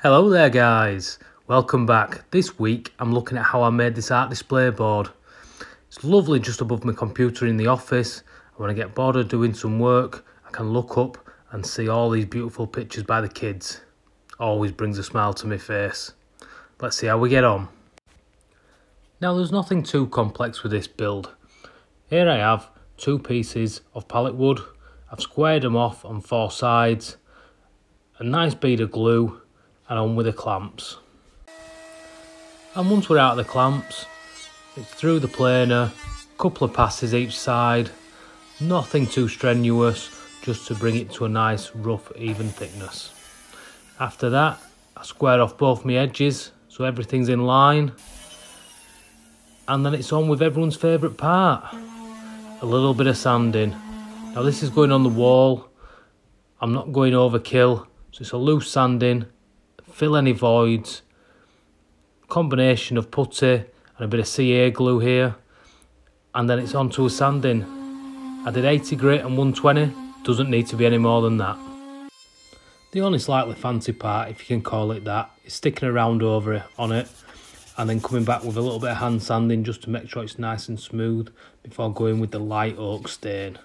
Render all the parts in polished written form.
Hello there guys, welcome back. This week I'm looking at how I made this art display board. It's lovely just above my computer in the office. When I get bored of doing some work, I can look up and see all these beautiful pictures by the kids. Always brings a smile to my face. Let's see how we get on. Now there's nothing too complex with this build. Here I have 2 pieces of pallet wood. I've squared them off on 4 sides, a nice bead of glue, and on with the clamps. And once we're out of the clamps, it's through the planer, couple of passes each side, nothing too strenuous, just to bring it to a nice rough even thickness. After that, I square off both my edges so everything's in line, and then it's on with everyone's favourite part, a little bit of sanding. Now this is going on the wall, I'm not going overkill, so it's a loose sanding, fill any voids, combination of putty and a bit of CA glue here, and then it's onto a sanding. I did 80 grit and 120, doesn't need to be any more than that. The only slightly fancy part, if you can call it that, is sticking a round over it on it and then coming back with a little bit of hand sanding just to make sure it's nice and smooth before going with the light oak stain.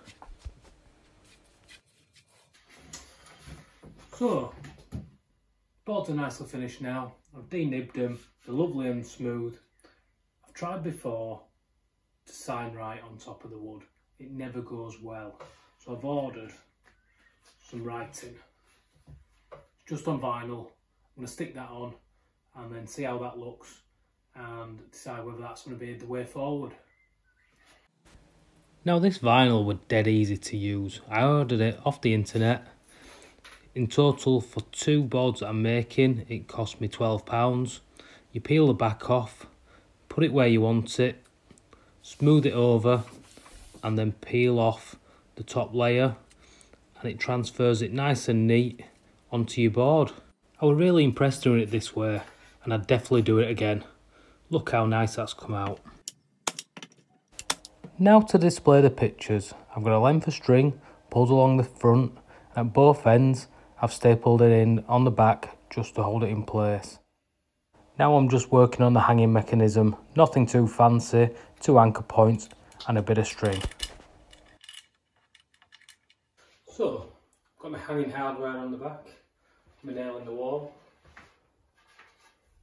So, boards are nicely finished now. I've de-nibbed them, they're lovely and smooth. I've tried before to sign right on top of the wood. It never goes well. So I've ordered some writing. It's just on vinyl. I'm going to stick that on and then see how that looks and decide whether that's going to be the way forward. Now this vinyl was dead easy to use. I ordered it off the internet. In total, for 2 boards that I'm making, it cost me £12. You peel the back off, put it where you want it, smooth it over, and then peel off the top layer, and it transfers it nice and neat onto your board. I was really impressed doing it this way, and I'd definitely do it again. Look how nice that's come out. Now to display the pictures, I've got a length of string pulled along the front, and at both ends I've stapled it in on the back just to hold it in place. Now I'm just working on the hanging mechanism, nothing too fancy, 2 anchor points and a bit of string. So, got my hanging hardware on the back, my nail in the wall.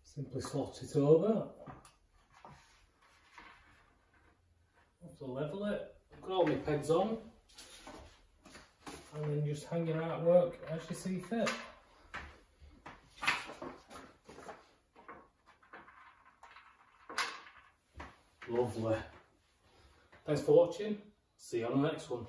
Simply slot it over. Have to level it, got all my pegs on. And then just hang your artwork as you see fit. Lovely. Thanks for watching. See you on the next one.